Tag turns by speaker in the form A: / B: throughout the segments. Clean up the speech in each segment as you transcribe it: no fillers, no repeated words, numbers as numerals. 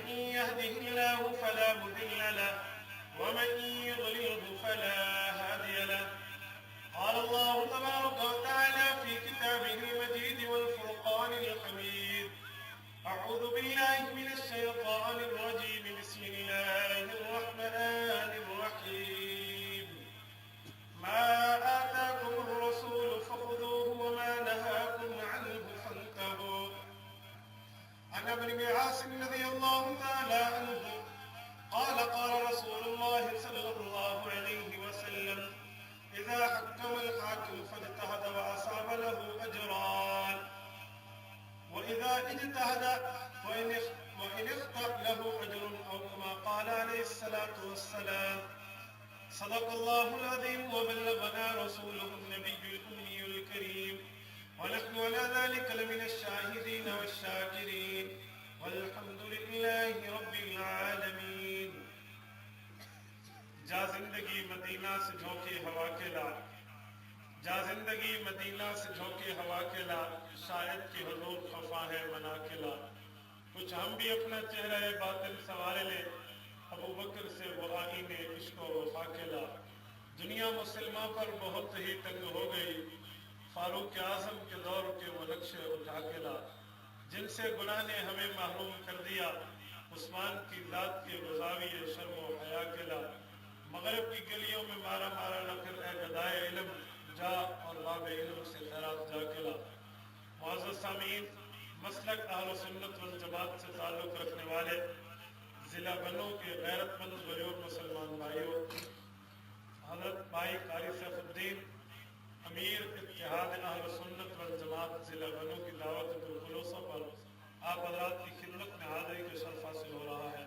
A: من يهده الله فلا مضل له ومن يضلله فلا هادي له. قال الله تبارك وتعالى في كتابه المجيد والفرقان الحميد: أعوذ بالله من الشيطان الرجيم. بسم الله الرحمن الرحيم. ما آتاكم الرسول فخذوه وما نهاكم عنه فانتهوا. عن ابن عاص رضي الله تعالى عنه قال: قال رسول الله صلى الله عليه وسلم: إذا حكم الحاكم فاجتهد وأصاب له أجران، وإذا اجتهد وإن اخطأ له أجر، أو كما قال عليه الصلاة والسلام. صدق الله العظيم وبلغنا رسوله النبي الأمي الكريم، ونحن على ذلك لمن الشاهدين والشاكرين، والحمد لله رب العالمین. جا زندگی مدینہ سے جھونکے ہوا کے لا، جا زندگی مدینہ سے جھونکے ہوا کے لا، شاید کہ حضور خفا ہے منا کے لا. کچھ ہم بھی اپنا چہرہ باطن سنوارے لیں، ابو بکر سے وہ آئین عشق و وفا کے لا. دنیا مسلمہ پر بہت ہی تنگ ہو گئی، فاروق اعظم کے دور کے وہ نقشے اٹھا کے لا. جن سے گناہ نے ہمیں محروم کر دیا، عثمان کی ذات کے غزاوی شرم و حیا کے لا. مغرب کی گلیوں میں مارا مارا نہ پھر اے گدائے علم، جا اور باب علم سے خیرات جا کے لا. معزز سامعین، مسلک اہل سنت والجماعت سے تعلق رکھنے والے ضلع بنوں کے غیرت مند بزرگ مسلمان بھائیوں، حضرت بھائی قاری سیف الدین امیر اتحاد اہل سنت والجماعت ضلع بنوں کی دعوت بالخلوصہ پر آپ حضرات کی خدمت میں حاضری کا شرف حاصل ہو رہا ہے.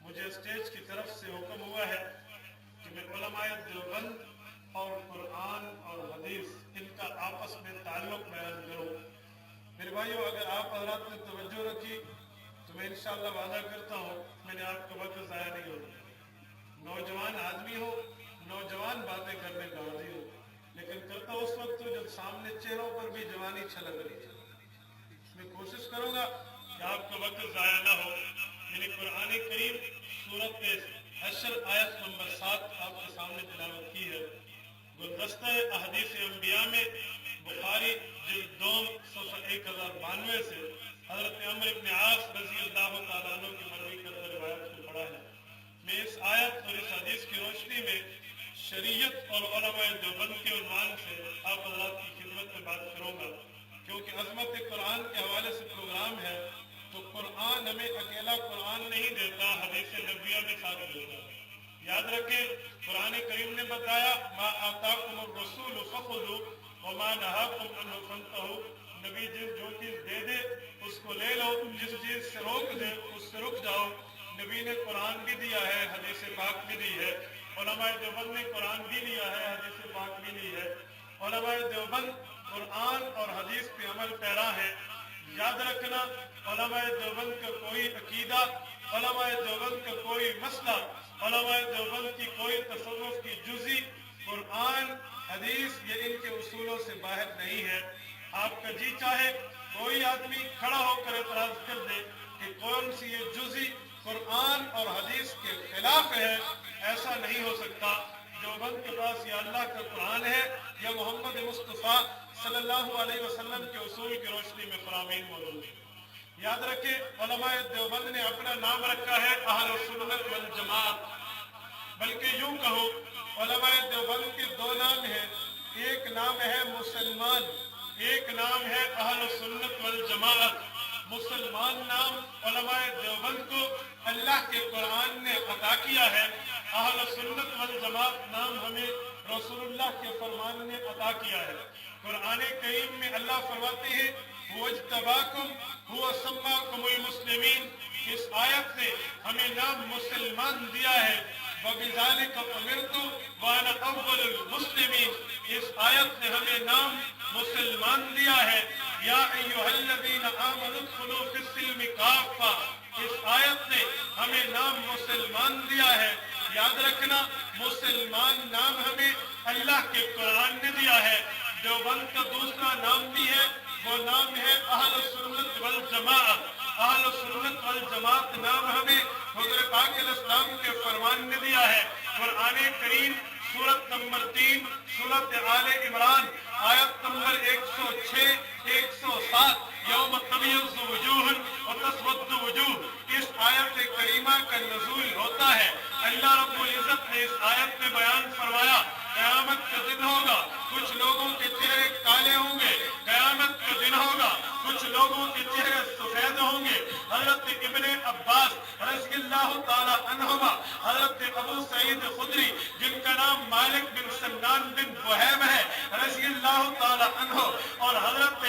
A: مجھے اسٹیج کی طرف سے حکم ہوا ہے کہ میں علماء دیوبند اور قرآن اور حدیث ان کا آپس میں تعلق بیان کروں. میرے بھائیوں، اگر آپ حضرات نے توجہ رکھی تو میں انشاءاللہ وعدہ کرتا ہوں میں نے آپ کا وقت ضائع نہیں ہوگا. نوجوان آدمی ہو، نوجوان باتیں کرنے کا عادی ہو، لیکن کرتا اس وقت ہو جب سامنے چہروں پر بھی جوانی چھلک رہی ہے. میں کوشش کروں گا کہ آپ کا وقت ضائع نہ ہو. میں نے قرآن کریم سورت حشر آیت نمبر 7 آپ کے سامنے تلاوت کی ہے. گلدستہ احادیث انبیاء میں بخاری جلد 2 صفحہ 1092 سے حضرت عمرو بن عاص رضی اللہ تعالیٰ عنہ کی مروی کردہ روایت کو پڑھا ہے. میں اس آیت اور اس حدیث کی روشنی میں شریعت اور علماء دیوبند کے عنوان سے آپ حضرات کی خدمت میں بات کروں گا. کیونکہ عظمت قرآن کے حوالے سے پروگرام ہے تو قرآن ہمیں اکیلا قرآن نہیں دیتا، حدیث نبویہ میں ساتھ دیتا ہے. یاد رکھیں، قرآن کریم نے بتایا: ما آتاکم الرسول فخذوا وما نہاکم عنہ فانتہوا. نبی جو چیز دے دے اس کو لے لو، جس چیز سے روک دے اس سے رک جاؤ. نبی نے قرآن بھی دیا ہے، حدیث پاک بھی دی ہے. علماء دیوبند نے قرآن بھی لیا ہے، حدیث پاک بھی لی ہے. علماء دیوبند قرآن اور حدیث پہ عمل پیرا ہے. یاد رکھنا، علماء دیوبند کا کوئی عقیدہ، علماء دیوبند کا کوئی مسئلہ، علماء دیوبند کی کوئی تصوف کی جزی قرآن حدیث یہ ان کے اصولوں سے باہر نہیں ہے. آپ کا جی چاہے کوئی آدمی کھڑا ہو کر اعتراض کر دے کہ کون سی یہ جزی قرآن اور حدیث کے خلاف ہے، ایسا نہیں ہو سکتا. دیوبند کے پاس یا اللہ کا قرآن ہے یا محمد مصطفیٰ صلی اللہ علیہ وسلم کے اصول کی روشنی میں فرامین موجود ہے. یاد رکھیں، علماء دیوبند نے اپنا نام رکھا ہے اہل سنت والجماعت. بلکہ یوں کہو، علماء دیوبند کے 2 نام ہیں. ایک نام ہے مسلمان، ایک نام ہے اہل سنت والجماعت. مسلمان نام علماء دیوبند کو اللہ کے قرآن نے عطا کیا ہے. اہل سنت والجماعت نام ہمیں رسول اللہ کے فرمان نے عطا کیا ہے. قرآن کریم میں اللہ فرماتے ہیں: هو اجتباکم هو سماکم المسلمین. اس آیت نے ہمیں نام مسلمان دیا ہے. وَبِذَلِكَ أُمِرْتُ وَأَنَا أَوَّلُ الْمُسْلِمِينَ. اس آیت نے ہمیں نام مسلمان دیا ہے. یا ایھا الذین آمنوا ادخلوا فی السلم کافہ. اس آیت نے ہمیں نام مسلمان دیا ہے. یاد رکھنا، مسلمان نام ہمیں اللہ کے قرآن نے دیا ہے. دیوبند کا دوسرا نام بھی ہے، وہ نام ہے اہل سنت والجماعت. اہل سنت والجماعت جماعت نام ہمیں حضرت پاک علیہ السلام کے فرمان نے دیا ہے۔ قرآن کریم سورت نمبر 3 سورت آل عمران آیت نمبر 106 107 یوم تبیض وجوہ وتسود وجوہ، اس آیت کریمہ کا نزول ہوتا ہے۔ اللہ رب العزت نے اس آیت میں بیان فرمایا قیامت کا دن ہوگا، کچھ لوگوں کے چہرے کالے ہوں گے، قیامت کا دن ہوگا کچھ لوگوں کے چہرے سفید ہوں گے۔ حضرت ابن عباس رضی اللہ تعالی عنہما، حضرت ابو سعید خدری جن کا نام مالک بن سنان بن وہیب ہے رضی اللہ تعالی عنہ، اور حضرت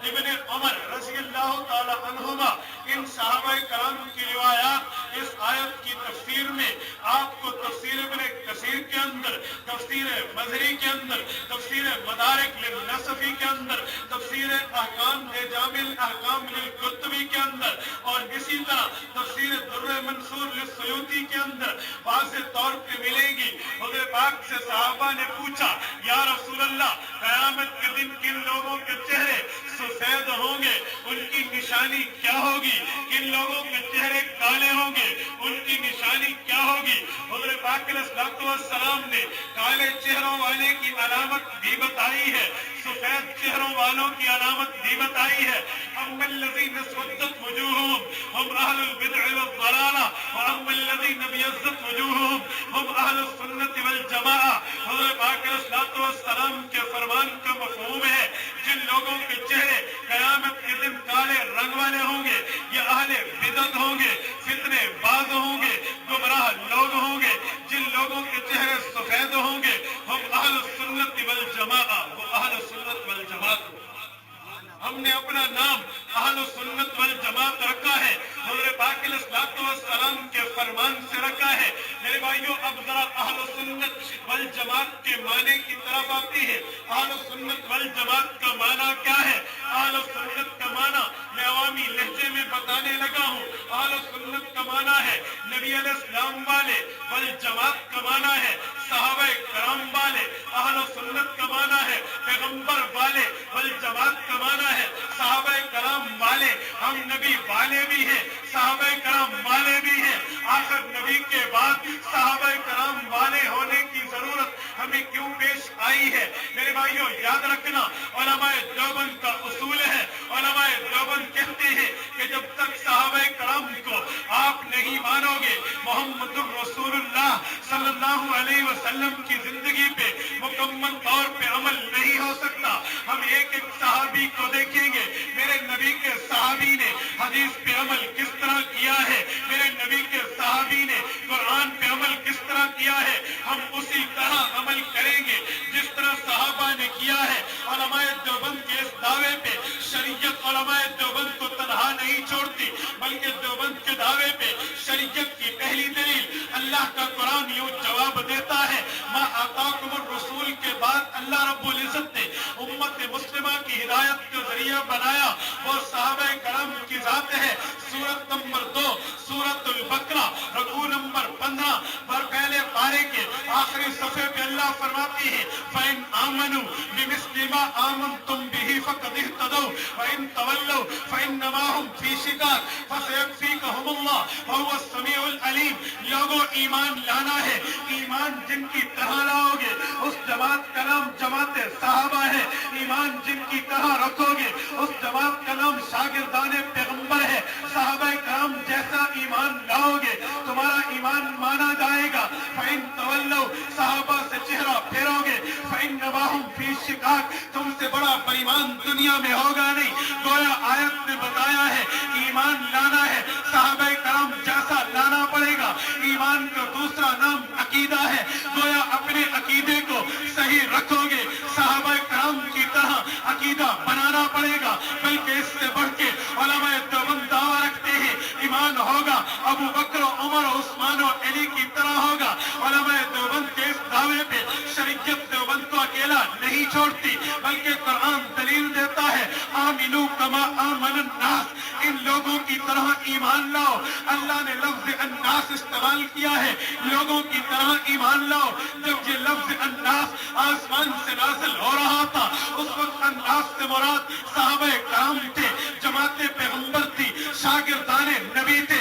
A: ابن عمر رضی اللہ تعالی عنہما، ان صحابہ کرام کی روایات اس آیت کی تفسیر میں آپ کو تفسیر ابن کثیر کے اندر، تفسیر مظہری کے اندر، تفسیر مدارک للنصفی کے اندر، تفسیر احکام جامع الاحکام للقرطبی کے اندر، اور اسی طرح تفسیر در منصور للسیوطی کے اندر واضح طور پہ ملے گی۔ حضور پاک سے صحابہ نے پوچھا یا رسول اللہ قیامت کے دن کن لوگوں کے چہرے سفید ہوں گے، ان کی نشانی کیا ہوگی؟ کن لوگوں کے چہرے کالے ہوں گے، ان کی نشانی کیا ہوگی؟ حضور پاک علیہ السلام نے کالے چہروں والے کی علامت بھی بتائی ہے، سفید چہروں والوں کی علامت بھی بتائی ہے۔ اما الذین اسودت وجوہہم ہم اہل البدع والضلالہ واما الذین ابیضت وجوہہم ہم اہل السنت والجماعہ۔ حضور پاک علیہ السلام کے فرمان کا مفہوم ہے جن لوگوں کے چہرے قیامت کے دن کالے رنگ والے ہوں گے یہ اہل بدعت ہوں گے، فتنے باز ہوں گے، گمراہ لوگ ہوں گے۔ جن لوگوں کے چہرے سفید ہوں گے ہم اہل السنت والجماعہ، وہ اہل السنت والجماعت۔ ہم نے اپنا نام اہل السنت والجماعت رکھا ہے، حضور پاک علیہ السلام کے فرمان سے رکھا ہے۔ میرے بھائیوں اب ذرا اہل السنت والجماعت کے معنی کی طرف آتی ہے۔ اہل السنت والجماعت کا معنی کیا ہے؟ اہل السنت کا معنی میں عوامی لہجے میں بتانے لگا ہوں۔ اہل السنت کا معنی ہے نبی علیہ السلام والے، والجماعت کا معنی ہے صحابہ کرام والے۔ اہل السنت کا معنی ہے پیغمبر والے، والجماعت کا معنی ہے صحابہ کرام والے۔ ہم نبی والے بھی ہیں، صحابہ کرام والے بھی ہیں۔ آخر نبی کے بعد صحابہ کرام والے ہونے کی ضرورت ہمیں کیوں پیش آئی ہے؟ میرے بھائیوں یاد رکھنا علماء دیوبند کا اصول ہے، علماء دیوبند کہتے ہیں کہ جب تک صحابہ کرام کو آپ نہیں مانو گے محمد رسول اللہ صلی اللہ علیہ وسلم کی زندگی پہ مکمل طور پہ عمل نہیں ہو سکتا۔ ہم ایک ایک صحابی کو دیکھیں گے، میرے نبی کے صحابی نے حدیث پہ عمل کس طرح کیا ہے، میرے نبی کے صحابی نے قرآن پہ عمل کس طرح کیا ہے، ہم اسی طرح عمل کریں گے جس طرح صحابہ نے کیا ہے۔ علماء دیوبند کے اس دعوے پہ شریعت علماء دیوبند کو تنہا نہیں چھوڑتی، بلکہ دیوبند کے دعوے پہ شریعت کی پہلی دلیل اللہ کا قرآن یوں جواب دیتا ہے، ما آتاکم الرسول کے بعد اللہ رب العزت نے امت مسلمہ کی ہدایت کا ذریعہ بنایا وہ صحابہ کرام کی ذات ہے۔ سورت نمبر 2 سورت البقرہ رکوع نمبر 15 پر پہلے پارے کے آخری صفحے پہ اللہ فرماتی ہے فَإِنْ آمَنُوا بِمِثْلِ مَا آمَنْتُمْ بِهِ فَقَدِ اهْتَدَوْا وَإِنْ تَوَلَّوْا فَإِنَّمَا هُمْ فِي شِقَاقٍ فَسَيَكْفِيكَهُمُ اللَّهُ وَهُوَ السَّمِيعُ الْعَلِيمُ۔ لوگوں ایمان لانا ہے، ایمان جن کی طرح لاؤ گے اس جماعت کا نام جماعت صحابہ ہے۔ ایمان جن کی طرح رکھو گے اس جماعت کا نام شاگردان پیغمبر ہے۔ صحابہ کرام جیسا ایمان لاؤ گے تمہارا ایمان مانا جائے گا۔ فَإِن تَوَلَّوْا صحابہ سے چہرہ پھیرو گے فَإِنَّمَا هُمْ فِي شِقَاقٍ تم سے بڑا بےایمان دنیا میں ہوگا نہیں۔ گویا آیت نے بتایا ہے ایمان لانا ہے صحابہ کرام جیسا لانا پڑے گا۔ ایمان کا دوسرا نام عقیدہ ہے، گویا اپنے عقیدے کو صحیح رکھو گے صحابہ کرام کی طرح عقیدہ بنانا پڑے گا۔ بلکہ اس سے بڑھ کے علماء دیوبند دعویٰ رکھتے ہیں ایمان ہوگا ابو بکر و عمر و عثمان و علی کی طرح ہوگا۔ علماء دیوبند کے اس دعوے پہ شریعت دیوبند کو اکیلا نہیں چھوڑتی بلکہ قرآن دلیل دیتا ہے آمنو کما آمن الناس، ان لوگوں کی طرح ایمان لاؤ۔ اللہ نے لفظ الناس استعمال کیا ہے، لوگوں کی طرح ایمان لاؤ۔ جب یہ لفظ الناس آسمان سے نازل ہو رہا تھا اس وقت الناس سے مراد صحابہ کرام تھے، جماعت پیغمبر تھی، شاگردان نبی تھے،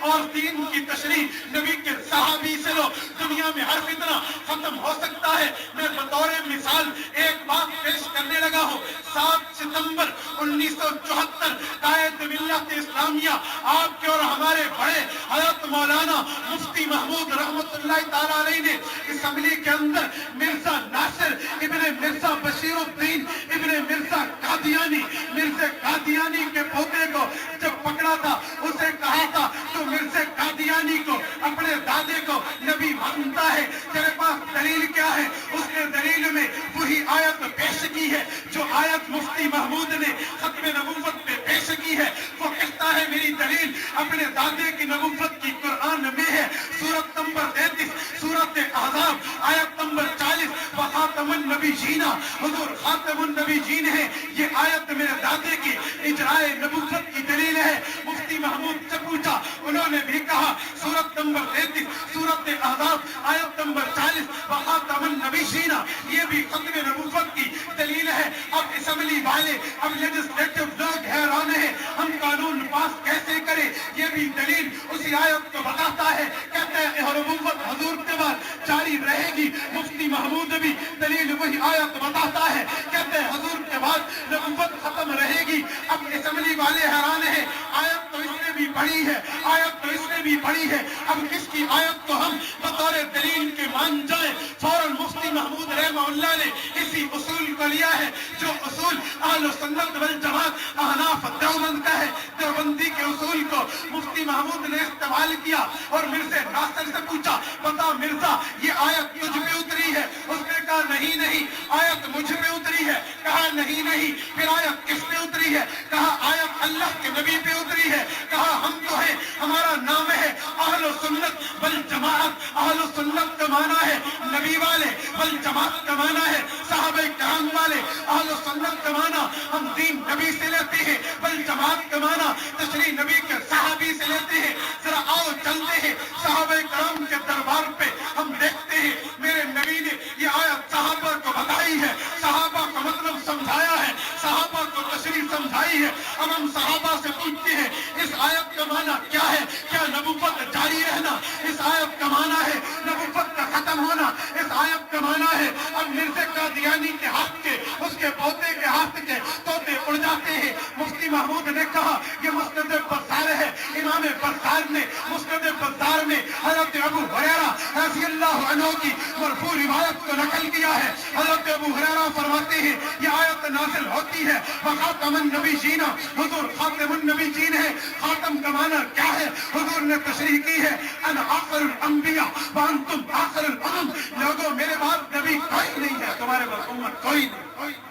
B: اور دین کی تشریح نبی کے صحابی سے لو. دنیا میں ہر فتنہ ختم ہو سکتا ہے. میں بطور مثال ایک بات پیش کرنے لگا ہوں. 7 ستمبر 1974 قائد ملت اسلامیہ آپ کے اور ہمارے بڑے حضرت مولانا مفتی محمود رحمت اللہ تعالی علیہ نے اسمبلی کے اندر مرزا ناصر ابن مرزا بشیر الدین ابن مرزا قادیانی مرزا قادیانی کے پوتے کو جب پکڑا تھا اسے کہا تھا تو مرزا قادیانی کو اپنے دادے کو نبی مانتا ہے, تیرے پاس دلیل کیا ہے؟ اس نے دلیل میں وہی آیت پیش کی ہے جو آیت مفتی محمود نے ختم نبوت پہ پیش کی ہے. وہ کہتا ہے میری دلیل اپنے دادے کی نبوت کی قرآن میں ہے. سورت نمبر 33 سورت احزاب آیت نمبر 40 وخاتم النبیین, حضور خاتم النبیین ہے. یہ آیت میرے دادے کی اجرائے نبوت کی دلیل ہے. مفتی محمود سے پوچھا, انہوں نے بھی کہا سورت نمبر 33 سورت احزاب آیت نمبر 40 وخاتم النبیین یہ بھی ختم نبوت کی دلیل ہے. اب اسمبلی والے اب لیجسلیٹو لوگ حیران ہیں ہم قانون پاس کیسے کریں. یہ بھی دلیل اسی آیت کو بتاتا ہے. کہتے ہیں نبوت حضور کے بعد جاری رہے گی. مفتی محمود بھی دلیل وہی آیت بتاتا ہے. کہتے ہیں حضور کے بعد نبوت ختم رہے گی. اب اسمبلی والے حیران ہیں, آیت تو اس نے بھی پڑھی ہے, آیت تو اس نے بھی پڑھی ہے, اب کس کی آیت کو ہم بطور دلیل کے مان جائیں. فوراً مفتی محمود رحمہ اللہ نے اسی اصول کو لیا ہے جو اصول اہل سنت والجماعت احناف دیوبند کا ہے. دیوبندی کے اصول کو مفتی محمود نے استعمال کیا اور مرزا ناصر سے پوچھا بتا مرزا یہ آیت تجھ پہ اتری ہے؟ اس نے کہا نہیں نہیں آیت مجھ پہ اتری ہے. کہا نہیں نہیں پھر آیت کس پہ اتری ہے؟ کہا آیت اللہ کے نبی پہ اتری ہے. کہا ہم تو ہیں, ہمارا نام ہے اہل سنت والجماعت. اہل سنت کا معنی ہے نبی والے, والجماعت کا معنی ہے صحابہ کرام والے. اہل سنت کا معنی ہم دین نبی سے لیتے ہیں, والجماعت کا معنی تشریح نبی کے صحابی سے لیتے ہیں. ذرا آؤ چلتے ہیں صحابہ کرام کے دربار پہ, ہم دیکھتے ہیں میرے نبی نے یہ آیت صحابہ کو بتائی ہے, صحابہ کا مطلب سمجھایا ہے, صحابہ کو تشریح سمجھائی ہے. اب ہم صحابہ سے پوچھتے ہیں اس آیت کا معنی کیا ہے؟ کیا نبوت جاری رہنا اس آیت کا معنی ہے؟ نبوت کا ختم ہونا اس آیت کا معنی ہے؟ اب مرزا قادیانی کے ہاتھ کے اس کے پوتے کے ہاتھ کے طوطے اڑ جاتے ہیں. مفتی محمود نے کہا یہ مسند بزار ہے. امام بزار نے مسند بزار میں حضرت ابو ہریرہ رضی اللہ عنہ کی مرفوع روایت کو نقل کیا ہے. حضرت ابو ہریرہ فرماتے ہیں یہ آیت نازل ہوتی ہے وخاتم النبیین, حضور خاتم النبیین ہے. خاتم کا معنی کیا ہے؟ حضور نے تشریح کی ہے انا آخر الانبیاء وانتم آخر الامم. لوگوں میرے بعد نبی کوئی نہیں ہے, تمہارے بعد امت کوئی نہیں.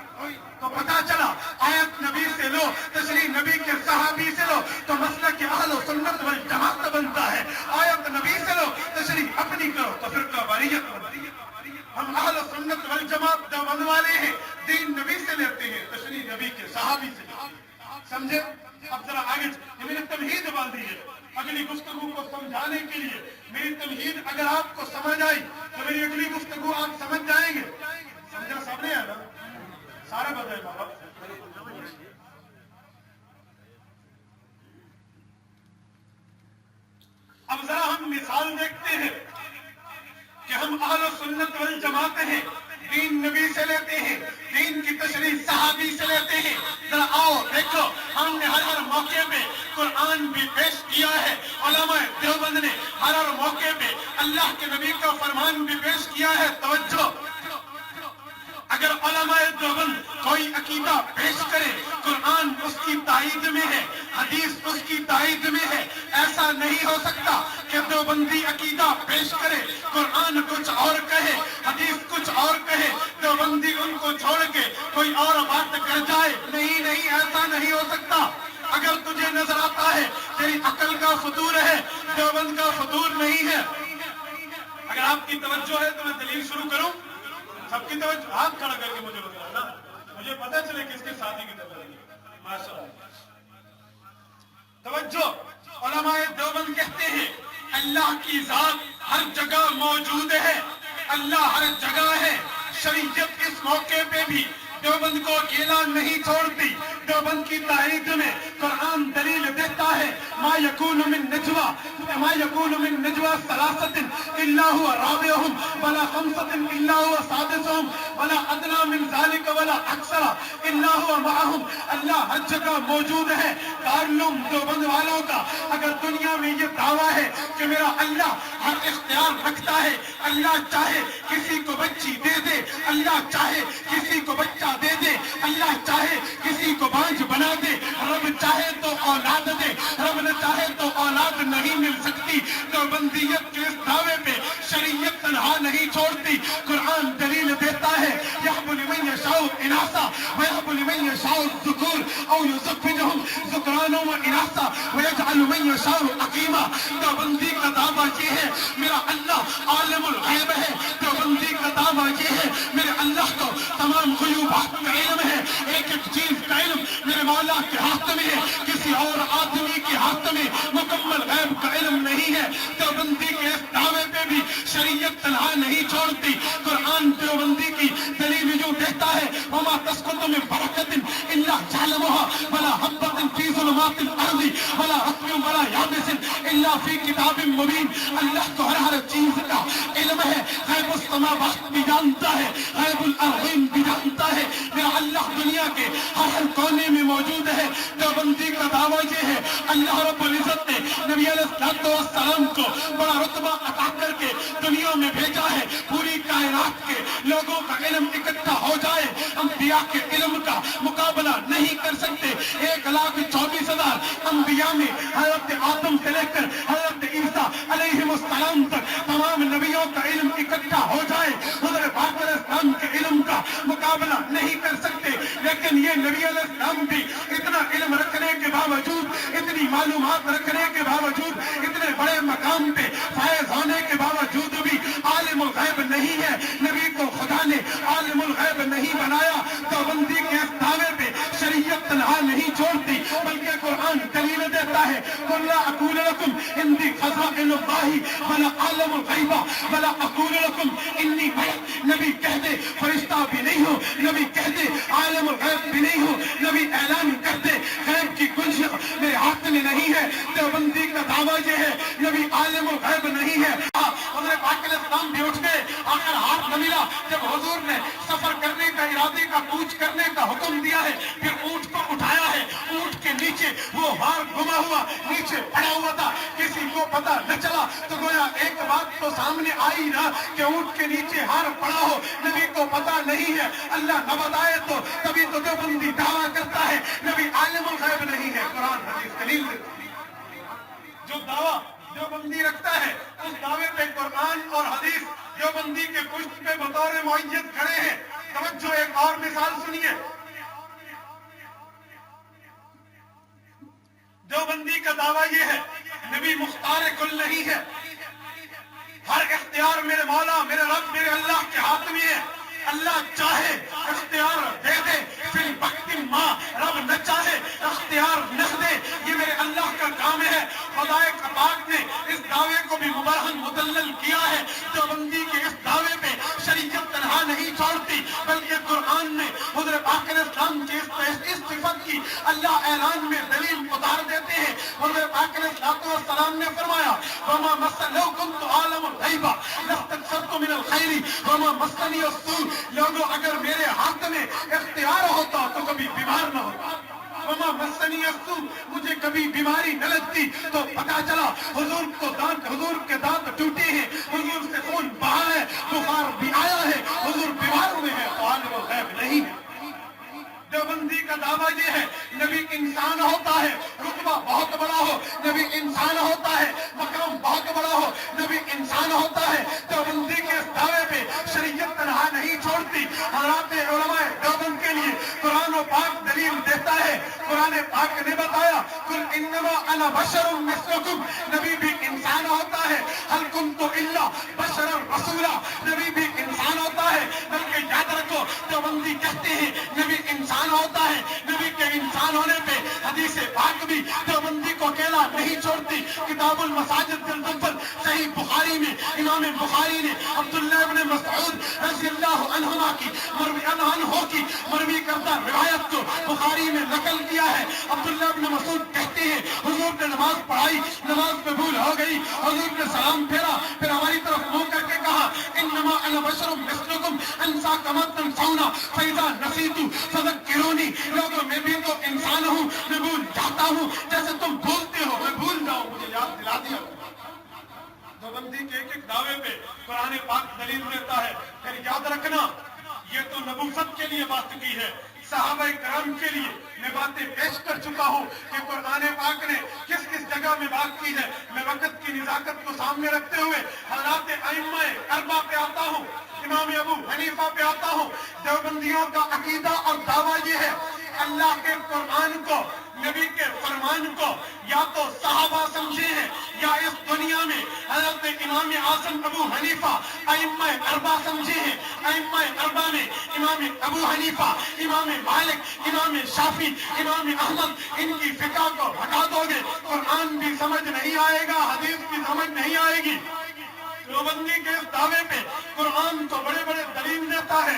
B: تو پتا چلا آیت نبی سے لو, تشریح نبی کے صحابی سے لو تو مسلک اہل سنت والجماعت بنتا ہے. آیت نبی سے لو, تشریح اپنی کرو تو فرقہ واریت بنتی ہے. ہم اہل سنت والجماعت دیوبند والے ہیں, دین نبی سے لیتے ہیں, تشریح نبی کے صحابی سے لیتے ہیں. سمجھے؟ اب ذرا آگے یہ میری تمہید باندھی ہے اگلی گفتگو کو سمجھانے کے لیے. میری تمہید اگر آپ کو سمجھ آئی تو میری اگلی گفتگو آپ سمجھ جائیں گے. سمجھا سب نے ہے نا؟ سارے بتائے بابا. اب ذرا ہم مثال دیکھتے ہیں کہ ہم اہل سنت والجماعت ہیں, دین نبی سے لیتے ہیں, دین کی تشریح صحابی سے لیتے ہیں. ذرا آؤ دیکھو ہم نے ہر موقع پہ قرآن بھی پیش کیا ہے, علماء دیوبند نے ہر موقع پہ اللہ کے نبی کا فرمان بھی پیش کیا ہے. توجہ, اگر علماء دیوبند کوئی عقیدہ پیش کرے قرآن اس کی تائید میں ہے, حدیث اس کی تائید میں ہے. ایسا نہیں ہو سکتا کہ دیوبندی عقیدہ پیش کرے قرآن کچھ اور کہے حدیث کچھ اور کہے, دیوبندی ان کو چھوڑ کے کوئی اور بات کر جائے. نہیں نہیں ایسا نہیں ہو سکتا. اگر تجھے نظر آتا ہے تیری عقل کا فطور ہے, دیوبند کا فطور نہیں ہے. اگر آپ کی توجہ ہے تو میں دلیل شروع کروں. سب کی توجہ, ہاتھ کھڑا کر کے مجھے بتانا, مجھے پتا چلے کس کے ساتھی کی توجہ ہے. ماشاءاللہ. توجہ, علماء دیوبند کہتے ہیں اللہ کی ذات ہر جگہ موجود ہے, اللہ ہر جگہ ہے. شریعت اس موقع پہ بھی دیوبند کو اکیلا نہیں چھوڑتی. دیوبند کی تائید میں قرآن دلیل دیتا ہے ما یکون من نجوا ثلاثۃ الا هو رابعهم ولا خمسۃ الا هو سادسهم ولا ادنى من ذلك ولا اکثر الا هو معهم. اللہ ہر جگہ موجود ہے. دارالعلوم دیوبند والوں کا اگر دنیا میں یہ دعویٰ ہے کہ میرا اللہ ہر اختیار رکھتا ہے, اللہ چاہے کسی کو بچی دے دے, اللہ چاہے کسی کو بچہ دے دے, اللہ چاہے کسی کو بانجھ بنا دے, رب چاہے تو اولاد دے, رب نہ چاہے تو اولاد نہیں مل سکتی. دیوبندیت کے اس دعوے پہ شریعت تنہا نہیں چھوڑتی. قرآن دلیل دیتا ہے یہب لمن یشاء اناثا ویہب لمن یشاء الذکور او یزوجہم ذکرانا و اناثا ویجعل من یشاء عقیما. دیوبندی کا دعویٰ یہ ہے میرا اللہ عالم الغیب ہے. دیوبندی کا دعویٰ یہ ہے میرے اللہ کو تمام غیوبات کا علم ہے. ایک ایک چیز کا علم میرے مولا کے ہاتھ میں ہے, کسی اور آدمی کے ہاتھ میں مکمل غیب کا علم نہیں ہے. دیوبندی کے اس دعوے پہ بھی شریعت تنہا نہیں چھوڑتی. قرآن دیوبندی کی دلیل جو دیتا ہے وما تسقط من برکۃ الا جعلها ولا حبۃ فی ظلمات الارض ولا رطب ولا یابس الا فی کتاب مبین. اللہ کو ہر چیز کا علم ہے. غیب السماوات بھی جانتا ہے, غیب الارضین بھی جانتا ہے. میرا اللہ دنیا کے ہر کونے میں موجود ہے. دیوبندی کا دعویٰ یہ ہے اللہ رب العزت نے نبی علیہ السلام کو بڑا رتبہ عطا کر کے دنیا میں بھیجا ہے. پوری کائنات کے لوگوں کا علم اکٹھا ہو جائے, انبیاء کے علم کا مقابلہ نہیں کر سکتے. 1,24,000 انبیاء میں حضرت آدم سے لے کر حضرت عیسیٰ علیہ السلام تک تمام نبیوں کا علم اکٹھا ہو جائے, حضرت پاک علیہ السلام کے علم کا مقابلہ نہیں کر سکتے. لیکن یہ نبی علیہ السلام بھی اتنا علم رکھنے کے باوجود, اتنی معلومات رکھنے کے باوجود, اتنے بڑے مقام پہ فائز ہونے کے باوجود بھی عالم الغیب نہیں ہے. نبی کو خدا نے عالم الغیب نہیں بنایا. دیوبندی کے اس دعوے پہ شریعت تنہا نہیں چھوڑتی بلکہ قرآن دلیل دیتا ہے قل لا اقول لكم عندي خزائن الله ولا اعلم الغیب ولا اقول لكم انی ملک. نبی کہہ دے فرشتہ بھی نہیں ہو, نبی کہہ دے عالم الغیب بھی نہیں ہو, نبی اعلان کر دے غیب کی گنجش میرے ہاتھ میں نہیں ہے. دیوبندی کا دعویٰ یہ ہے نبی عالم الغیب نہیں ہے. حضرت پاک علیہ السلام بھی اٹھ گئے, آخر ہاتھ نہ ملا. جب حضور نے سفر کرنے کا ارادے کا کوچ کرنے کا حکم دیا ہے, پھر اونٹ کو اٹھایا ہے. اونٹ کے نیچے وہ ہار گما ہوا نیچے پڑا ہوا تھا, کسی کو پتا نہ چلا. تو گویا ایک بات تو سامنے آئی نا کہ اونٹ کے نیچے ہار پڑا ہو, نبی کو پتا نہیں ہے. اللہ نہ بتائے تو تبھی تو دیوبندی دعویٰ کرتا ہے نبی عالم الغیب نہیں ہے. قرآن حدیث دلیل جو دعویٰ دیوبندی رکھتا ہے اس دعوے پہ قرآن اور حدیث دیوبندی کے پشت پہ بطور معیت کھڑے ہیں. توجہ, ایک اور مثال سنیے. دیوبندی کا دعویٰ یہ ہے نبی مختار کل نہیں ہے. ہر اختیار میرے مولا میرے رب میرے اللہ کے ہاتھ میں ہے. اللہ چاہے اختیار دے دے فی الوقت ما, رب نہ چاہے اختیار نہ دے. یہ میرے اللہ کا کام ہے. خدائے پاک نے اس دعوے کو بھی مبرہن مدلل کیا ہے. دیوبندی کے اس دعوے پہ شریعت تنہا نہیں چھوڑتی بلکہ قرآن نے حضرت پاک علیہ السلام کی اس صفت کی اللہ اعلان میں دلیل اتار دیتے ہیں. حضرت پاک علیہ السلام نے فرمایا وما لو كنت عالم الغیب لاستكثرت من الخیر وما مسنی السوء. لوگوں اگر میرے ہاتھ میں اختیار ہوتا تو کبھی بیمار نہ ہوتا. وما مسنی السوء, مجھے کبھی بیماری نہ لگتی. تو پتا چلا حضور کے دانت ٹوٹے ہیں, حضور سے خون بہا ہے, بخار بھی آیا ہے, حضور بیمار ہوئے ہیں, تو عالم الغیب نہیں ہے. دیوبندی کا دعویٰ یہ ہے نبی انسان ہوتا ہے, رتبہ بہت بڑا ہو, نبی انسان ہوتا ہے, مقام بہت بڑا ہو, نبی انسان ہوتا ہے. دیوبندی کے اس دعوے پہ شریعت تنہا نہیں چھوڑتی. حضرات علماء دیوبند کے لیے قرآن و پاک دلیل دیتا ہے. قرآن پاک نے بتایا قل انما انا بشر مثلکم, نبی بھی انسان ہوتا ہے. هل كنت الا بشرا رسولا, نبی بھی انسان ہوتا ہے. بلکہ یاد رکھو دیوبندی کہتے ہیں نبی انسان ہوتا ہے. نبی کے انسان ہونے پہ حدیث پاک بھی دیوبندی کو اکیلا نہیں چھوڑتی. کتاب المساجد جلد اول صحیح بخاری میں امام بخاری نے عبداللہ ابن مسعود رضی اللہ عنہما کی مروی کردہ روایت کو بخاری میں نقل کیا ہے. عبداللہ ابن مسعود
C: حضور نے نماز پڑھائی، نماز میں بھول ہو گئی، حضور نے سلام پھیرا، پھر ہماری طرف منہ کر کے کہا انما انا بشر مثلکم انسا کما تنسون فاذا نسیت فذکرونی، لوگوں میں بھی تو انسان ہوں، میں بھول جاتا ہوں جیسے تم بھولتے ہو، میں بھول جاؤں، مجھے یاد دلا دیا۔ دیوبندی کے ایک دعوے پہ قرآن پاک دلیل دیتا ہے، پھر یاد رکھنا یہ تو نبوت کے لیے بات کی ہے، صحابہ کرام کے لیے میں باتیں پیش کر چکا ہوں کہ قرآن پاک نے کس کس جگہ میں بات کی ہے۔ میں وقت کی نزاکت کو سامنے رکھتے ہوئے حضرات ائمہ اربعہ پہ آتا ہوں، امام ابو حنیفہ پہ آتا ہوں۔ دیوبندیوں کا عقیدہ اور دعویٰ یہ ہے اللہ کے قرآن کو، نبی کے فرمان کو یا تو صحابہ سمجھے ہیں یا اس دنیا میں حضرت امام اعظم ابو حنیفہ ائمہ اربعہ سمجھے ہیں۔ ائمہ اربعہ میں امام ابو حنیفہ، امام مالک، امام شافعی، امام احمد، ان کی فقہ کو ہٹا دو گے قرآن بھی سمجھ نہیں آئے گا، حدیث بھی سمجھ نہیں آئے گی۔ دیوبندی کے اس دعوے پہ قرآن تو بڑے بڑے دلیل دیتا ہے،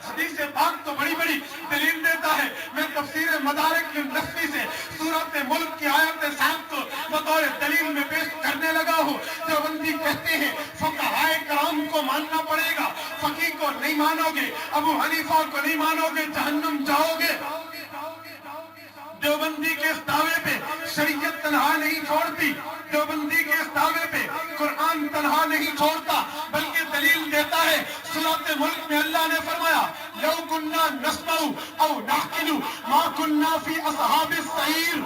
C: حدیث پاک تو بڑی بڑی دلیل دیتا ہے۔ میں تفسیر مدارک النفی سے سورۃ ملک کی آیت 7 کو بطور دلیل میں پیش کرنے لگا ہوں۔ دیوبندی کہتے ہیں فقہائے کرام کو ماننا پڑے گا، فقیہ کو نہیں مانو گے، ابو حنیفہ کو نہیں مانو گے، جہنم جاؤ گے۔ دیوبندی کے اس دعوے پہ شریعت تنہا نہیں چھوڑتی، دیوبندی کے اس دعوے پہ قرآن تنہا نہیں چھوڑتا، بلکہ دلیل دیتا ہے۔ سورۃ ملک میں اللہ نے فرمایا لو کنا نسمع او نعقل ما کنا فی اصحاب السعیر،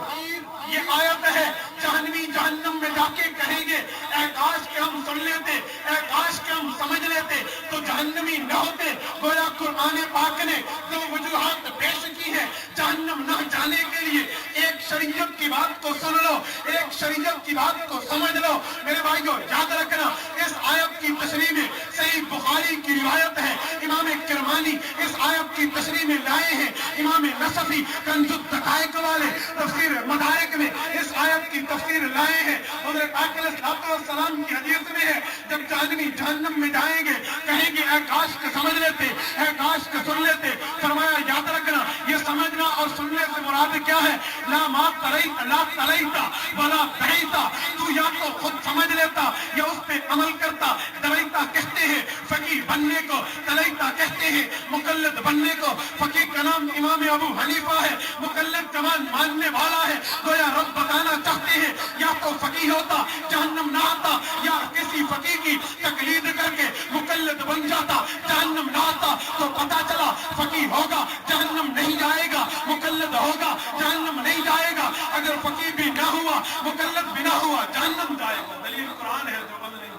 C: یہ آیت ہے۔ جہنمی جہنم میں جا کے کہیں گے اے کاش کہ ہم سن لیتے، اے کاش کہ ہم سمجھ لیتے تو جہنمی نہ ہوتے۔ گویا قرآن پاک نے دو وجوہات پیش کی ہیں جہنم نہ جانے کے لیے۔ ایک شریعت کی بات کو سن لو، ایک شریعت کی بات کو سمجھ لو۔ میرے بھائیو یاد رکھنا اس آیت کی تشریح میں صحیح بخاری کی روایت ہے، امام کرمانی اس آیت کی تشریح میں لائے ہیں، امام نصفی کنز الدقائق والے تفسیر مدارک میں اس آیت کی تفسیر لائے ہیں۔ حضرت پاک علیہ الصلوۃ والسلام کی حدیث میں ہے جب جہنمی جہنم میں جائیں گے کہیں گے اے کاش کہ سمجھ لیتے، اے کاش کہ سن لیتے۔ فرمایا یاد رکھنا یہ سمجھنا اور سننے سے مراد کیا ہے؟ لا ما تلیت لا تلیتا ولا تلیتا، تو یا تو خود سمجھ لیتا یا اس پہ عمل کرتا۔ تلیتا کہتے ہیں فقیہ بننے کو، تلیتا کہتے ہیں مقلد بننے کو۔ فقیہ کا نام امام ابو حنیفہ ہے، مقلد کمان ماننے والا ہے۔ گویا رب بتانا چاہتے ہیں یا تو فقیہ ہوتا جہنم نہ آتا، یا کسی فقیہ کی تقلید کر کے مقلد بن جاتا جہنم نہ آتا۔ تو پتا چلا فقیہ ہوگا جہنم نہیں جائے گا، مقلد ہوگا جہنم نہیں جائے گا۔ اگر فقیہ بھی نہ ہوا مقلد بھی نہ ہوا جہنم جائے گا۔ دلیل قرآن ہے جو بند نہیں۔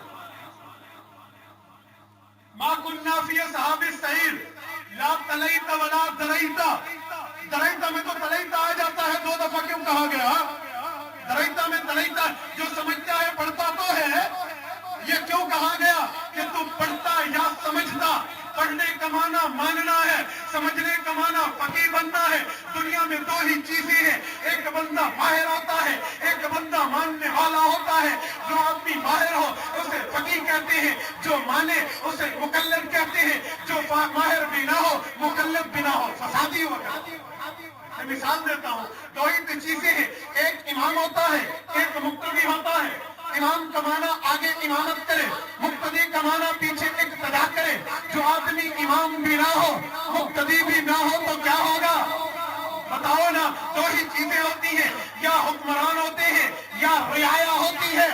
C: ما کننا فی اصحاب السعیر لا تلیت ولا دریتا، دریتا میں تو تلیتا آ جاتا ہے، دو دفعہ کیوں کہا گیا؟ دریتا میں تلیتا جو سمجھتا ہے پڑھتا تو ہے، یہ کیوں کہا گیا کہ تو پڑھتا یا سمجھتا؟ پڑھنے کا معنی ماننا ہے، سمجھنے کا معنی فقیہ بننا ہے۔ دنیا میں دو ہی چیزیں ہیں، ایک بندہ ماہر ہوتا ہے، ایک بندہ ماننے والا ہوتا ہے۔ جو آدمی ماہر ہو اسے فقیہ کہتے ہیں، جو مانے اسے مقلد کہتے ہیں۔ جو ماہر بھی نہ ہو مقلد بھی نہ ہو فسادی ہوگا۔ میں مثال دیتا ہوں، دو ہی چیزیں ہیں، ایک امام ہوتا ہے، ایک مقتدی ہوتا ہے۔ امام کا معنی آگے امامت کرے، مقتدی کا معنی پیچھے اقتدا کرے۔ جو آدمی امام بھی نہ ہو مقتدی بھی نہ ہو تو کیا ہوگا؟ بتاؤ نا، دو ہی چیزیں ہوتی ہیں، یا حکمران ہوتے ہیں یا رعایا ہوتی ہے،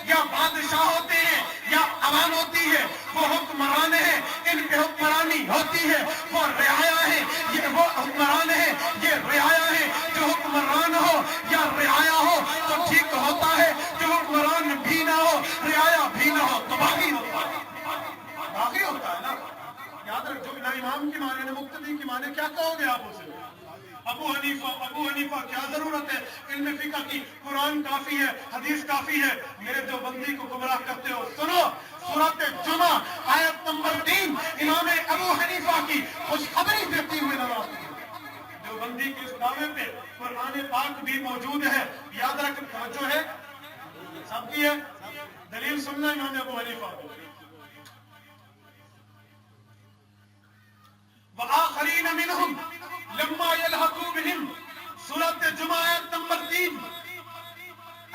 C: یا بادشاہ ہوتے ہیں یا عوام ہوتی ہے۔ وہ حکمران ہے، ان پہ حکمرانی ہوتی ہے، وہ رعایا ہے، یہ وہ حکمران ہے، یہ رعایا ہے۔ جو حکمران ہو یا رعایا ہو تو ٹھیک ہوتا ہے، جو حکمران بھی نہ ہو رعایا بھی نہ ہو تو باقی ہوتا ہے، باقی ہوتا ہے نا۔ یاد رکھ، جو نہ امام کی مانے نہ مقتدی کی مانے، کیا کہو گے آپ اسے؟ ابو حنیفہ کیا ضرورت ہے علم فقہ کی؟ قرآن کافی ہے، حدیث کافی ہے۔ میرے جو بندی کو گمراہ کرتے ہو سنو، سورۃ جمعہ آیت نمبر 3 امام ابو حنیفہ کی خوشخبری دیتی ہوئے نظر آتی ہے۔ جو بندی کے اس دعوے پہ قرآن پاک بھی موجود ہے، یاد رکھ، توجہ ہے سب کی ہے، دلیل سننا امام ابو حنیفہ کو۔ وآخرین منہم لما یلحقوا بہم، سورۃ جمعہ آیت نمبر 3۔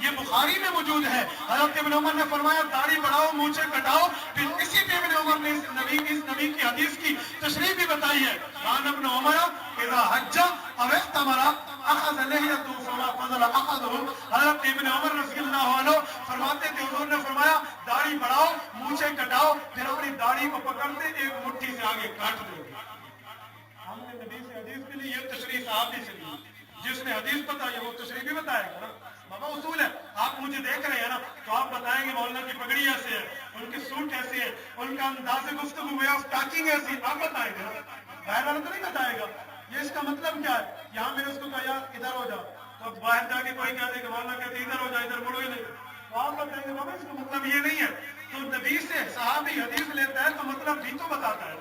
C: یہ بخاری میں موجود ہے. حضرت ابن عمر نے فرمایا داڑھی بڑھاؤ مونچھے کٹاؤ. پھر اسی پہ ابن عمر نے اس نبی کی حدیث کی تشریح بھی بتائی ہے. کان ابن عمر اذا حج او اعتمر اخذ لحیته فما فضل احدهم. حضرت ابن عمر رضی اللہ عنہ فرماتے تھے حضور نے فرمایا داڑھی بڑھاؤ مونچھے کٹاؤ پھر اپنی داڑھی کو پکڑتے ایک مٹھی سے آگے کاٹ دیں. ہم نے نبی سے حدیث کے لیے یہ تشریح صحابی سے لی. جس نے حدیث بتائی وہ تشریح بھی بتائے گا نا. بابا اصول ہے. آپ مجھے دیکھ رہے ہیں نا تو آپ بتائیں گے مولانا کی پگڑی ایسے ہے, ان کے سوٹ ایسے ہے, ان کا انداز گفتگو وے آف ٹاکنگ ایسی, آپ بتائیں گے نا. باہر والا تو نہیں بتائے گا. یہ اس کا مطلب کیا ہے؟ یہاں میں نے اس کو کہا یار ادھر ہو جاؤ تو باہر جا کے کوئی کہتے کہ مولانا کہتے ادھر ہو جائے ادھر مڑو ہی نہیں. تو آپ بتائیں گے بابا اس کا مطلب یہ نہیں ہے. تو نبی سے صحابی حدیث لیتا ہے تو مطلب بھی تو بتاتا ہے.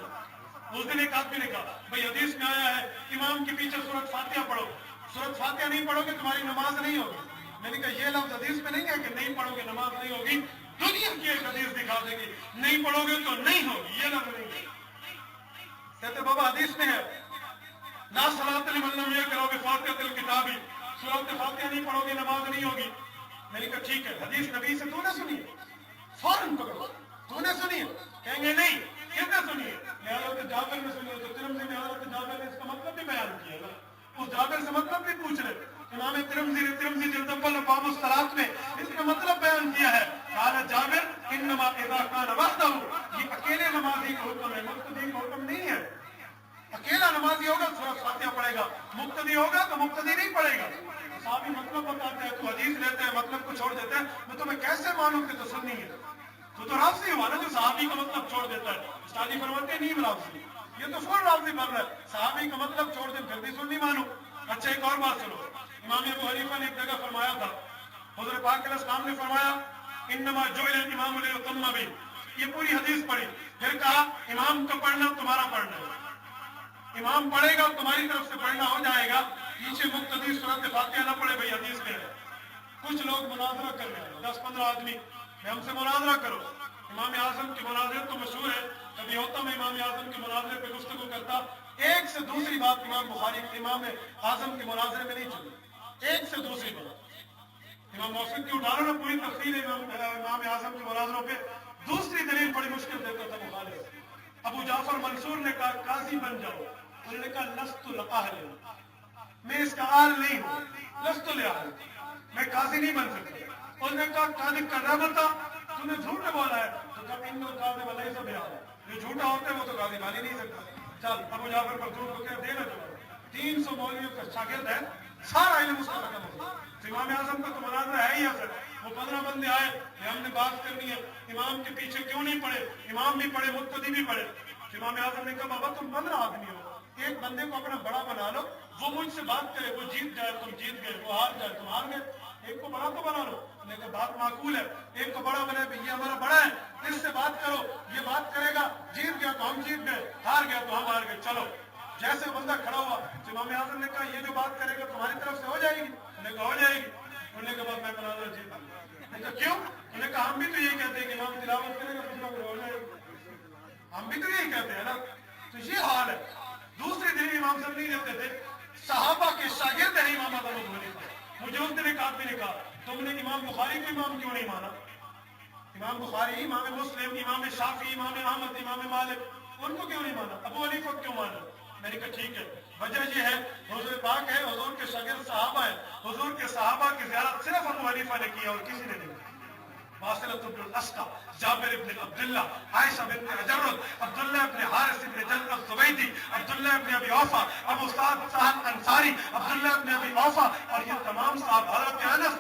C: اس دن ایک آدمی نے کہا بھائی حدیث میں آیا ہے امام کے پیچھے سورۃ فاتحہ پڑھو, سورۃ فاتحہ نہیں پڑھو گے تمہاری نماز نہیں ہوگی. میں نے کہا یہ لفظ حدیث میں نہیں ہے کہ نہیں پڑھو گے نماز نہیں ہوگی. دنیا کی ایک حدیث دکھا دیں گے نہیں پڑھو گے تو نہیں ہوگی, یہ لفظ نہیں ہے. کہتے بابا حدیث میں ہے لا صلاۃ لمن لم یقرأ بفاتحۃ الکتاب, سورۃ فاتحہ نہیں پڑھو گے نماز نہیں ہوگی. میں نے کہا ٹھیک ہے حدیث نبی سے تو نے سنی ہے, فوراً پکڑو تو نے سنی ہے. کہیں گے نہیں کتنے سنی ہے. میں حضرت جابر میں سنی ہے تو ترمذی میں حضرت جابر نے اس کا مطلب بھی بیان کیا ہے. اس جابر سے مطلب بھی پوچھ رہے. امام ترمذی جلد اول باب الصلاۃ میں اس کا مطلب بیان کیا ہے. قال جابر انما اذا كان وحده, یہ اکیلے نمازی کا حکم ہے, مقتدی کا حکم نہیں ہے. اکیلا نمازی ہوگا سورۃ فاتحہ پڑھے گا, مقتدی ہوگا تو مقتدی نہیں پڑھے گا. صحابی مطلب بتاتے ہیں تو حدیث لیتے ہیں مطلب کو چھوڑ دیتے ہیں. میں تمہیں کیسے مانوں کہ تو سننی ہے. تو رافضی ہوا نا جو صحابی کا مطلب چھوڑ دیتا ہے. استادی فرماتے نہیں رافضی, یہ تو فوراً رافضی بن رہا ہے. صحابی کا مطلب چھوڑ دیں پھر بھی سننی مانو. اچھا ایک اور بات سنو. امام ابو حنیفہ نے ایک جگہ فرمایا تھا, حضور پاک علیہ السلام نے فرمایا انما جعل الامام لیؤتم بہ. یہ پوری حدیث پڑھی پھر کہا امام کا پڑھنا تمہارا پڑھنا ہے. امام پڑھے گا تمہاری طرف سے پڑھنا ہو جائے گا, پیچھے مقتدی سورۃ فاتحہ نہ پڑھے. بھائی حدیث میں ہے. کچھ لوگ مناظرہ کر رہے ہیں 10-15 آدمی کہ ہم سے مناظرہ کرو. امام اعظم کی مناظرے تو مشہور ہے, کبھی ہوتا میں امام اعظم کے مناظرے پہ گفتگو کرتا. ایک سے دوسری بات امام بخاری امام اعظم کے مناظرے میں نہیں چلی. ایک سے دوسری بات امام محسن کی اٹھا رہا نا پوری تفصیل امام اعظم کے مناظروں پہ. دوسری دلیل بڑی مشکل دیتا تھا بخاری. ابو جعفر منصور نے کہا قاضی بن جاؤ. انہوں نے کہا لست لأہل, میں اس کا اہل نہیں ہوں. لست لأہل, میں قاضی نہیں بن سکتا. انہوں نے کہا قاضی کرنا بتا, تم نے جھوٹ بولا ہے. تو کہا ان القاضی ولیس بأہل, جو جھوٹا ہوتا ہے وہ تو قاضی بن ہی نہیں سکتا. چل ابو جعفر پر جھوٹ کو کہہ دینا چاہو. 300 مولویوں کا شاگرد ہے, سارا علم اس کا ختم ہو گیا. امام اعظم کا تو مناظرہ ہے ہی اصل. وہ 15 بندے آئے کہ ہم نے بات کرنی ہے, امام کے پیچھے کیوں نہیں پڑے. امام بھی پڑھے مقتدی بھی پڑھے. امام اعظم نے کہا بابا تم 15 آدمی ہو, ایک بندے کو اپنا بڑا بنا لو, وہ مجھ سے بات کرے, وہ جیت جائے تم جیت گئے, وہ ہار جائے تم ہار گئے. ایک کو بڑا تو بنا لو. نے کہا بات معقول ہے. ایک کو بڑا بنا یہ ہمارا بڑا ہے, اس سے بات کرو, یہ بات کرے گا, جیت گیا تو ہم جیت گئے, ہار گیا تو ہم ہار گئے. چلو جیسے بندہ کھڑا ہوا امام اعظم نے کہا یہ جو بات کرے گا تمہاری طرف سے ہو جائے گی. انہوں نے کہا ہو جائے گی. انہوں نے کہا میں مناظرہ جیتا. انہوں نے کہا کیوں. انہوں نے کہا ہم بھی تو یہی کہتے ہیں کہ امام تلاوت کرے گا تو ہو جائے گی. ہم بھی تو یہی کہتے ہیں نا. تو یہ حال ہے. دوسری دن امام صاحب نہیں لیتے تھے, صحابہ کے شاگرد ہیں امام ابو حنیفہ. مجھے اس دن ایک آدمی نے کہا تم نے امام بخاری کو امام کیوں نہیں مانا. امام بخاری, امام مسلم, امام شافعی, امام احمد, امام مالک, ان کو کیوں نہیں مانا, ابو حنیفہ کیوں مانا. میں نے کہا ٹھیک ہے, وجہ یہ ہے حضور پاک ہے, حضور کے شاگرد صحابہ ہیں, حضور کے صحابہ کی زیارت صرف ابو حنیفہ نے کی اور کسی نے نہیں. واصلۃ بن الاسقع, جابر بن عبداللہ, عائشہ بنت حجر, عبداللہ بن حارث بن جلد الزبیدی, عبداللہ بن ابی اوفا, ابو سعد انصاری, عبداللہ بن ابی اوفا, اور یہ تمام صاحب حضرت انس.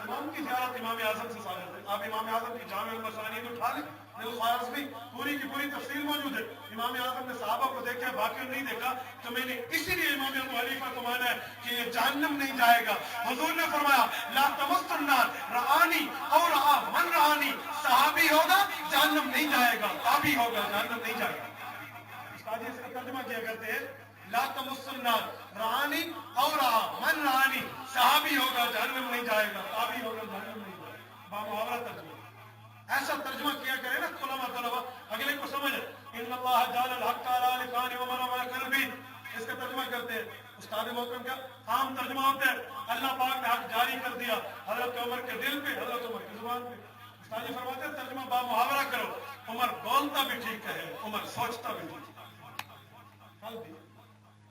C: امام کی زیارت امام اعظم سے ثابت ہے. آپ امام اعظم کی جامع المسانید اٹھا لیں, میں پوری کی پوری تفصیل موجود ہے. امام اعظم نے صحابہ کو دیکھا, باقی نہیں دیکھا, تو میں نے اسی لیے امام ابو حنیفہ کو مانا ہے کہ یہ جہنم نہیں جائے گا. حضور نے فرمایا لا تمس النار رآنی او رآ من رآنی, صحابی ہوگا جہنم نہیں جائے گا, تابعی ہوگا جہنم نہیں جائے گا. استاد اس کا ترجمہ کیا کرتے ہیں لا تمس النار رآنی او رآ من رآنی, صحابی ہوگا جہنم نہیں جائے گا, تابعی ہوگا جہنم نہیں جائے گا. بامحاورہ ترجمہ ایسا ترجمہ کیا کرے نا علماء طلبہ, اگلے کو سمجھ ان اللہ جعل الحق علی لسان ومن علی قلب, اس کا ترجمہ کرتے ہیں. استاد محترم کا عام ترجمہ ہوتا ہے اللہ پاک نے حق جاری کر دیا حضرت عمر کے دل پہ، حضرت عمر کی زبان پہ. استاد جی فرماتے ہیں ترجمہ با محاورہ کرو، عمر بولتا بھی ٹھیک ہے، عمر سوچتا بھی ٹھیک ہے.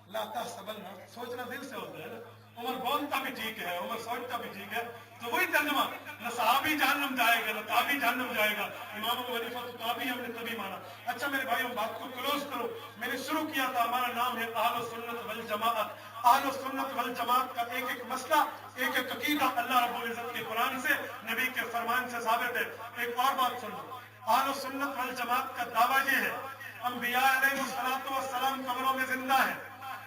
C: لا تحسبن، سوچنا دل سے ہوتا ہے نا. عمر بولتا بھی ٹھیک ہے، عمر سوچتا بھی ٹھیک ہے. تو وہی ترجمہ، نہ صحابی جہنم جائے گا نہ تابعی جہنم جائے گا. امام ابو حنیفہ تو تابعی ہم نے تبھی مانا. اچھا میرے بھائیوں بات کو کلوز کرو. میں نے شروع کیا تھا ہمارا نام ہے اہل السنت والجماعت. اہل السنت والجماعت کا ایک ایک مسئلہ، ایک ایک عقیدہ اللہ رب العزت کے قرآن سے، نبی کے فرمان سے ثابت ہے. ایک اور بات سن لو، اہل السنت والجماعت کا دعویٰ یہ ہے انبیاء علیہ السلام قبروں میں زندہ ہیں.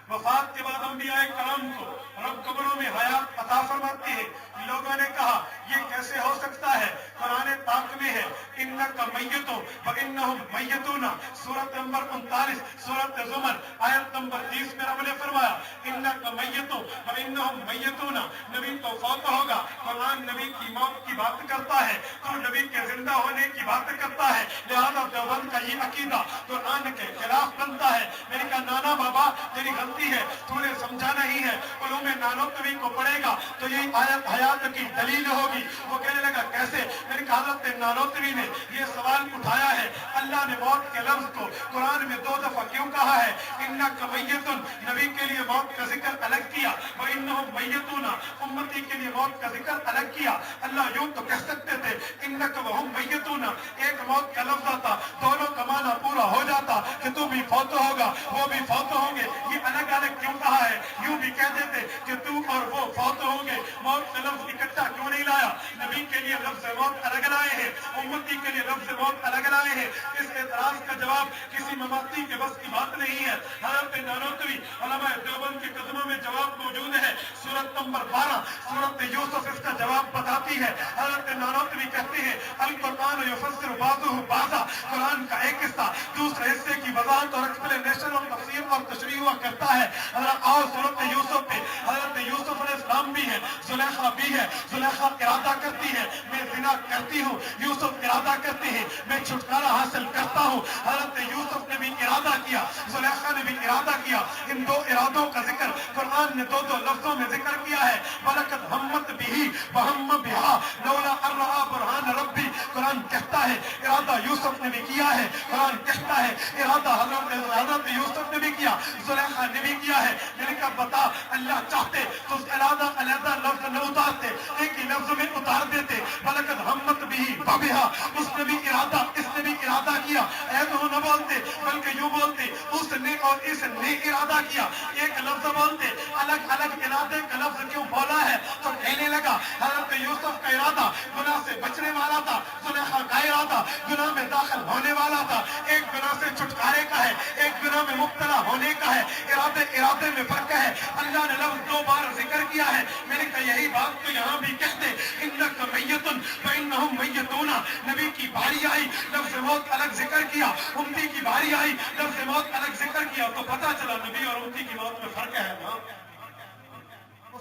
C: وفات کے بعد انبیاء کرام کو رب قبروں میں حیات عطا فرماتے ہیں. لوگوں نے کہا یہ کیسے ہو سکتا ہے؟ قرآن پاک میں ہے انک میت وانہم میتون، سورۃ نمبر 39 سورۃ زمر آیت نمبر 30 میں رب نے فرمایا انک میت وانہم میتون، نبی تو فوت ہوگا. قرآن نبی کی موت کی بات کرتا ہے تو نبی کے زندہ ہونے کی بات کرتا ہے. لہذا دیوبند کا یہ عقیدہ قرآن کے خلاف بنتا ہے. میں نے کہا نانا بابا تیری غلطی ہے، تو نے سمجھا نہیں ہے. علوم نانوتوی کو پڑھے گا تو یہ آیت حیات کی دلیل ہوگی. وہ کہنے لگا کیسے؟ میں نے کہا حضرت نانوتوی نے یہ سوال اٹھایا ہے اللہ نے موت کے لفظ کو قرآن میں 2 دفعہ کیوں کہا ہے؟ انک میتن، نبی کے لیے موت کا ذکر الگ کیا، وانہم میتون، امتی کے لیے موت کا ذکر الگ کیا. اللہ یوں تو کہہ سکتے تھے انک وہم میتون، ایک موت کا لفظ آتا دونوں کا معنی پورا ہو جاتا کہ تو بھی فوت ہوگا وہ بھی فوت ہوں گے. یہ الگ الگ کیوں کہا ہے؟ یوں بھی کہہ دیتے کہ تو اور وہ فوت ہوں گے. موت کا لفظ اکٹھا کیوں نہیں لایا؟ نبی کے لیے لفظ موت الگ لائے ہیں، امتی کے لیے لفظ موت الگ لائے ہیں. اس اعتراض کا جواب کسی مماتی کے بس کی بات نہیں ہے. حضرت نانوتوی علماء دیوبند کے قدموں میں جواب موجود ہے. سورۃ نمبر 12 سورۃ یوسف اس کا جواب بتاتی ہے. حضرت نانوتوی کہتے ہیں القرآن یفسر بعضہ بعضا، قرآن کا ایک حصہ دوسرے حصے کی وضاحت اور ایکسپلینیشن اور تفسیر اور تشریح ہوا کرتا ہے. حضرت آؤ سورۃ یوسف پہ. حضرت یوسف علیہ السلام بھی ہے، زلیخا بھی ہے. زلیخا ارادہ کرتی ہے میں زنا کرتی ہوں، یوسف ارادہ کرتے ہیں میں چھٹکارا حاصل کرتا ہوں. حضرت یوسف نے بھی ارادہ کیا، زلیخا نے بھی ارادہ کیا. ان 2 ارادوں کا ذکر قرآن نے 2 لفظوں میں ذکر کیا ہے. وَلَقَدْ هَمَّتْ بِهِ وَهَمَّ بِهَا لَوْلَا أَن رَأَىٰ بُرْهَانَ رَبِّهِ. قرآن کہتا ہے ارادہ یوسف نے بھی کیا ہے. قرآن کہتا ہے ارادہ حضرت یوسف نے بھی کیا، زلیخا نے بھی کیا ہے. میں نے کہا بتا اللہ چاہتے تو اس ارادہ علیحدہ لفظ نہ اتارتے، ایک ہی لفظ میں اتار دیتے. وَلَقَدْ هَمَّتْ بِهِ وَبِهَا، اس نے بھی ارادہ اس نے بھی ارادہ کیا. ایسا نہ بولتے بلکہ یوں بولتے اس نے اور اس نے ارادہ کیا. ایک لفظ بولتے الگ الگ ارادے کا لفظ کیوں بولا ہے؟ تو کہنے لگا حضرت یوسف کا ارادہ گناہ سے بچنے والا تھا، زلیخا کا ارادہ گناہ میں داخل ہونے والا تھا. ایک گناہ سے چھٹکارے کا ہے، ایک گناہ میں مبتلا ہونے کا ہے. ارادے میں فرق ہے. اللہ نے لفظ 2 بار ذکر کیا ہے. میں نے کہا یہی بات تو یہاں بھی کہتے انک میتن وانہم میتون. نبی کی باری آئی لفظ موت الگ ذکر کیا، امتی کی باری آئی لفظ موت الگ ذکر کیا. تو پتہ چلا نبی اور امتی کی موت میں فرق ہے نا.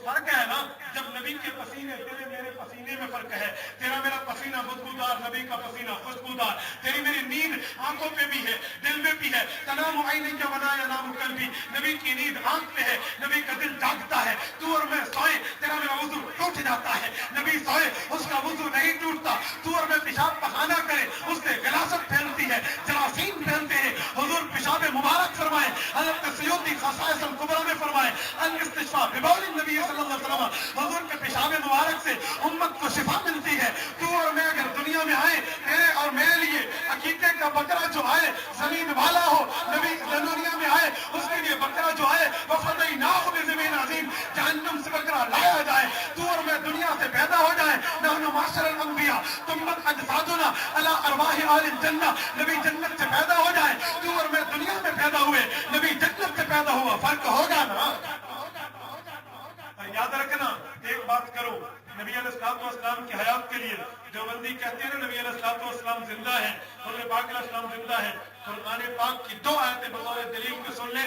C: فرق ہے نا. جب نبی کے پسینے تیرے میرے پسینے میں فرق ہے. تیرا میرا پسینہ بدبودار، نبی کا پسینہ خوشبودار. تیری میری نیند آنکھوں پہ بھی ہے، دل میں بھی ہے. تنام عینی کا بنا ینام قلبی، نبی کی نیند آنکھ پہ ہے، نبی کا دل جاگتا ہے. تو اور میں سوئے تیرا میرا وضو ٹوٹ جاتا ہے، نبی سوئے اس کا وضو نہیں ٹوٹتا. تو اور میں پیشاب پخانہ کرے اس سے غلاظت پھیلتی ہے، جراثیم پھیلتے ہیں. حضور پیشاب مبارک فرمائے. حضرت سیوطی خصائص الکبریٰ میں فرمائے الاستشفاء ببول النبی صلی اللہ علیہ وسلم، حضور کے پیشاب مبارک سے امت کو شفا ملتی ہے. تو اور میں اگر دنیا میں آئے تیرے اور میرے لیے عقیقے کا بکرا جو آئے زمین والا ہو، نبی دنیا میں آئے اس کے لیے بکرا جو آئے وَفَدَيْنَاهُ بِذِبْحٍ عَظِيمٍ، جہنم سے بکرا لایا جائے. تو اور میں دنیا سے پیدا ہو جائے. نحن معاشر الانبیاء تمت اجسادنا علی ارواح اہل الجنہ، نبی جنت سے پیدا ہو جائے. تو اور میں دنیا میں پیدا ہوئے، نبی جنت سے پیدا ہوا. فرق ہوگا نا. یاد رکھنا ایک بات کرو، نبی علیہ السلام کی حیات کے لیے جو بندی کہتے ہیں نا نبی علیہ السلام زندہ ہے، حضرت پاک علیہ السلام زندہ ہے. قرآن پاک کی 2 آیتیں بطور دلیل کے سن لیں.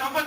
C: 54,